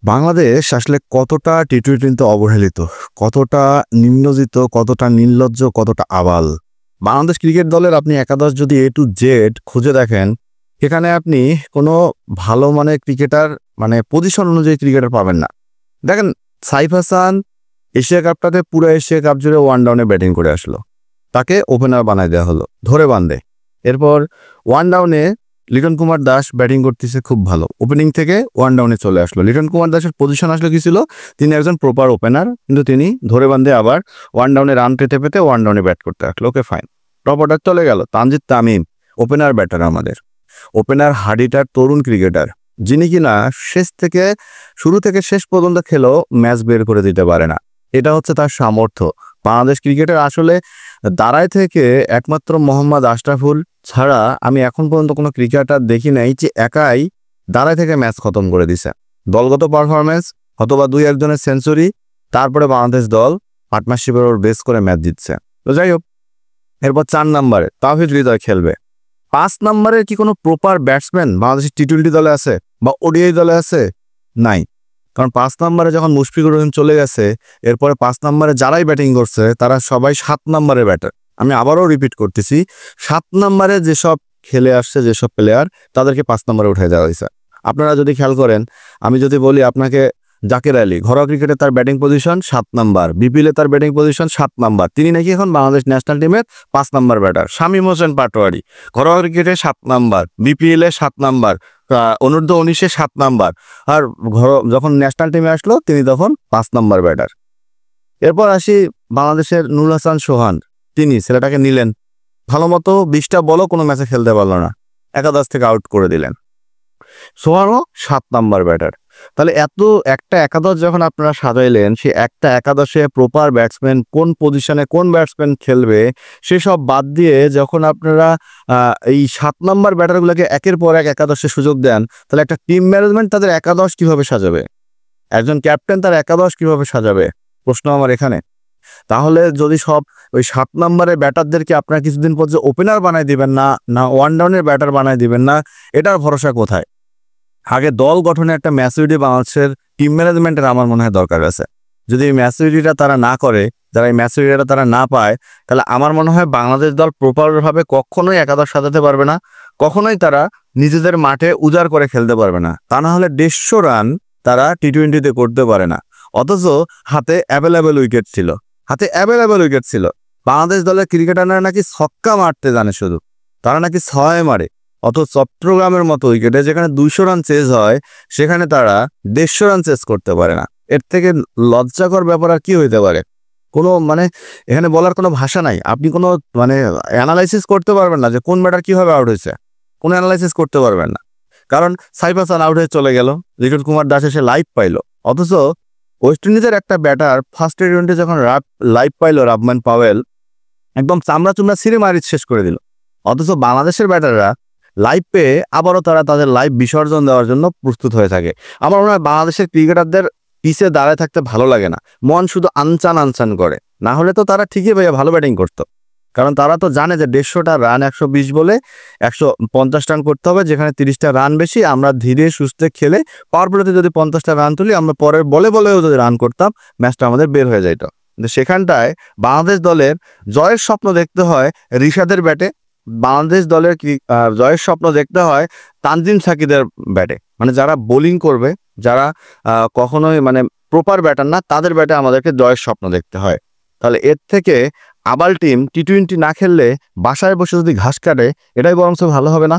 বাংলাদেশ আসলে কতটা টি-টোয়েন্টিতে অবহেলিত, কতটা নিম্নজিত, কতটা নির্লজ্জ, কতটা আবাল। বাংলাদেশ ক্রিকেট দলের আপনি একাদশ যদি এ টু জেড খুঁজে দেখেন, এখানে আপনি কোনো ভালো মানের ক্রিকেটার মানে পজিশন অনুযায়ী ক্রিকেটার পাবেন না। দেখেন, সাইফ হাসান এশিয়া কাপটাতে পুরো এশিয়া কাপ জুড়ে ওয়ান ডাউনে ব্যাটিং করে আসলো, তাকে ওপেনার বানায় দেওয়া হলো ধরে বান্ধে। এরপর ওয়ান ডাউনে লিটন কুমার দাস ব্যাটিং করতেছে খুব ভালো, ওপেনিং থেকে ওয়ান ডাউনে চলে আসলো। লিটন কুমার দাসের পজিশন আসলে কি ছিল? তিনি একজন প্রপার ওপেনার, কিন্তু তিনি ধরে বান্ধে আবার ওয়ান ডাউনে রান পেতে পেতে ওয়ান ডাউনে ব্যাট করতে আসলো। ওকে ফাইন, টপ অর্ডার চলে গেল। তানজিদ তামিম ওপেনার ব্যাটার, আমাদের ওপেনার হার্ডিটার তরুণ ক্রিকেটার, যিনি কিনা শুরু থেকে শেষ পর্যন্ত খেলেও ম্যাচ বের করে দিতে পারে না। এটা হচ্ছে তার সামর্থ্য। বাংলাদেশ ক্রিকেটের আসলে দাঁড়ায় থেকে একমাত্র মোহাম্মদ আশরাফুল ছাড়া আমি এখন পর্যন্ত কোনো ক্রিকেটার দেখি নাই যে একাই দাঁড়ায় থেকে ম্যাচ খতম করে দিছে। দলগত পারফরমেন্স অথবা দুই একজনের সেঞ্চুরি, তারপরে বাংলাদেশ দল পার্টনারশিপের ওর বেস করে ম্যাচ জিতছে। তো যাই হোক, এরপর 4 নম্বরে তাওহিদ হৃদয় খেলবে। 5 নম্বরের কি কোনো প্রপার ব্যাটসম্যান বাংলাদেশের টি-টোয়েন্টি দলে আছে বা ওডিআই দলে আছে? নাই। কারণ 5 নম্বরে যখন মুশফিকুর রহিম চলে গেছে, এরপরে 5 নম্বরে যারাই ব্যাটিং করছে তারা সবাই 7 নম্বরের ব্যাটার। আমি আবারও রিপিট করতেছি, 7 নম্বরে যেসব খেলে আসছে যেসব প্লেয়ার, তাদেরকে 5 নম্বরে উঠে দেওয়া হয়েছে। আপনারা যদি খেয়াল করেন, আমি যদি বলি আপনাকে, জাকের আলী ঘরোয়া ক্রিকেটে তার ব্যাটিং পজিশন 7 নাম্বার, বিপিএলে তার ব্যাটিং পজিশন 7 নাম্বার, তিনি নাকি এখন বাংলাদেশ ন্যাশনাল টিমের 5 নাম্বার ব্যাটার। শামীম হোসেন পাটোয়ারি ঘরোয়া ক্রিকেটে 7 নাম্বার, বিপিএলে 7 নাম্বার, অনূর্ধ্ব 19-এ 7 নাম্বার, আর যখন ন্যাশনাল টিমে আসলো তিনি তখন 5 নাম্বার ব্যাটার। এরপর আসি বাংলাদেশের নুর হাসান সোহান, তিনি ছেলেটাকে নিলেন, ভালো মতো 20টা বলও কোনো ম্যাচে খেলতে পারলো না, একাদশ থেকে আউট করে দিলেন। সোহানও 7 নাম্বার ব্যাটার। তাহলে এত একটা একাদশ যখন আপনারা সাজাইলেন, সে একটা একাদশে প্রপার ব্যাটসম্যান কোন পজিশনে কোন ব্যাটসম্যান খেলবে সেসব বাদ দিয়ে যখন আপনারা এই 7 নাম্বার ব্যাটারগুলোকে একের পর এক একাদশে সুযোগ দেন, তাহলে একটা টিম ম্যানেজমেন্ট তাদের একাদশ কিভাবে সাজাবে? একজন ক্যাপ্টেন তার একাদশ কিভাবে সাজাবে? প্রশ্ন আমার এখানে। তাহলে যদি সব ওই 7 নম্বরের ব্যাটারদেরকে আপনারা কিছুদিন পর যে ওপেনার বানায় দিবেন না, না ওয়ান ডাউনের ব্যাটার বানায় দিবেন না, এটার ভরসা কোথায়? আগে দল গঠনে একটা ম্যাচুরিটি বাংলাদেশের টিম ম্যানেজমেন্টের আমার মনে হয় দরকার আছে। যদি এই ম্যাচুরিটিটা তারা না করে, যারা এই ম্যাচুরিটিটা তারা না পায়, তাহলে আমার মনে হয় বাংলাদেশ দল প্রপারভাবে কখনোই একাদশ সাজাতে পারবে না, কখনোই তারা নিজেদের মাঠে উজাড় করে খেলতে পারবে না। তা না হলে 150 রান তারা টি-টোয়েন্টিতে করতে পারে না। অথচ হাতে অ্যাভেলেবেল উইকেট ছিল। বাংলাদেশ দলের ক্রিকেটাররা নাকি ছক্কা মারতে জানে, শুধু তারা নাকি 6 মারে। অত চট্টগ্রামের মতো উইকেটে যেখানে 200 রান চেজ হয়, সেখানে তারা 150 রান চেজ করতে পারে না। এর থেকে লজ্জাকর ব্যাপার আর কি হইতে পারে? কোনো এখানে বলার কোনো ভাষা নাই। আপনি কোনো অ্যানালাইসিস করতে পারবেন না যে কোন ব্যাটার কিভাবে আউট হয়েছে, কোনো অ্যানালাইসিস করতে পারবেন না। কারণ সাইফ হাসান আউট হয়ে চলে গেল, লিটন কুমার দাস এসে লাইভ পাইলো। অথচ ওয়েস্ট ইন্ডিজের একটা ব্যাটার ফার্স্ট টি-টোয়েন্টি যখন লাইভ পাইলো, রাবমান পাওয়েল একদম চামড়া চুমড়া ছিঁড়ে মারি শেষ করে দিল। অথচ বাংলাদেশের ব্যাটাররা লাইভ পেয়ে আবারও তারা তাদের লাইভ বিসর্জন দেওয়ার জন্য প্রস্তুত হয়ে থাকে। আমার মনে হয় বাংলাদেশের ক্রিকেটারদের পিছে দাঁড়ায় থাকতে ভালো লাগে না, মন শুধু আনচান করে। না হলে তো তারা ঠিকই ভালো ব্যাটিং করতো, কারণ তারা তো জানে যে 150টা রান 120 বলে 150 রান করতে হবে, যেখানে 30টা রান বেশি। আমরা ধীরে সুস্থে খেলে পাওয়ার প্লেতে যদি 50টা রান তুলি, আমরা পরের বলেও যদি রান করতাম, ম্যাচটা আমাদের বের হয়ে যাইত। কিন্তু সেখানটায় বাংলাদেশ দলের জয়ের স্বপ্ন দেখতে হয় রিশাদের ব্যাটে, বাংলাদেশ দলের জয়ের স্বপ্ন দেখতে হয় তানজিম সাকিদের ব্যাটে। যারা বোলিং করবে, যারা কখনোই প্রপার ব্যাটার না, তাদের ব্যাটে আমাদেরকে জয়ের স্বপ্ন দেখতে হয়। তাহলে এর থেকে আবাল টিম টি-টোয়েন্টি না খেললে বাসায় বসে যদি ঘাস কাটে, এটাই বরঞ্চ ভালো হবে না?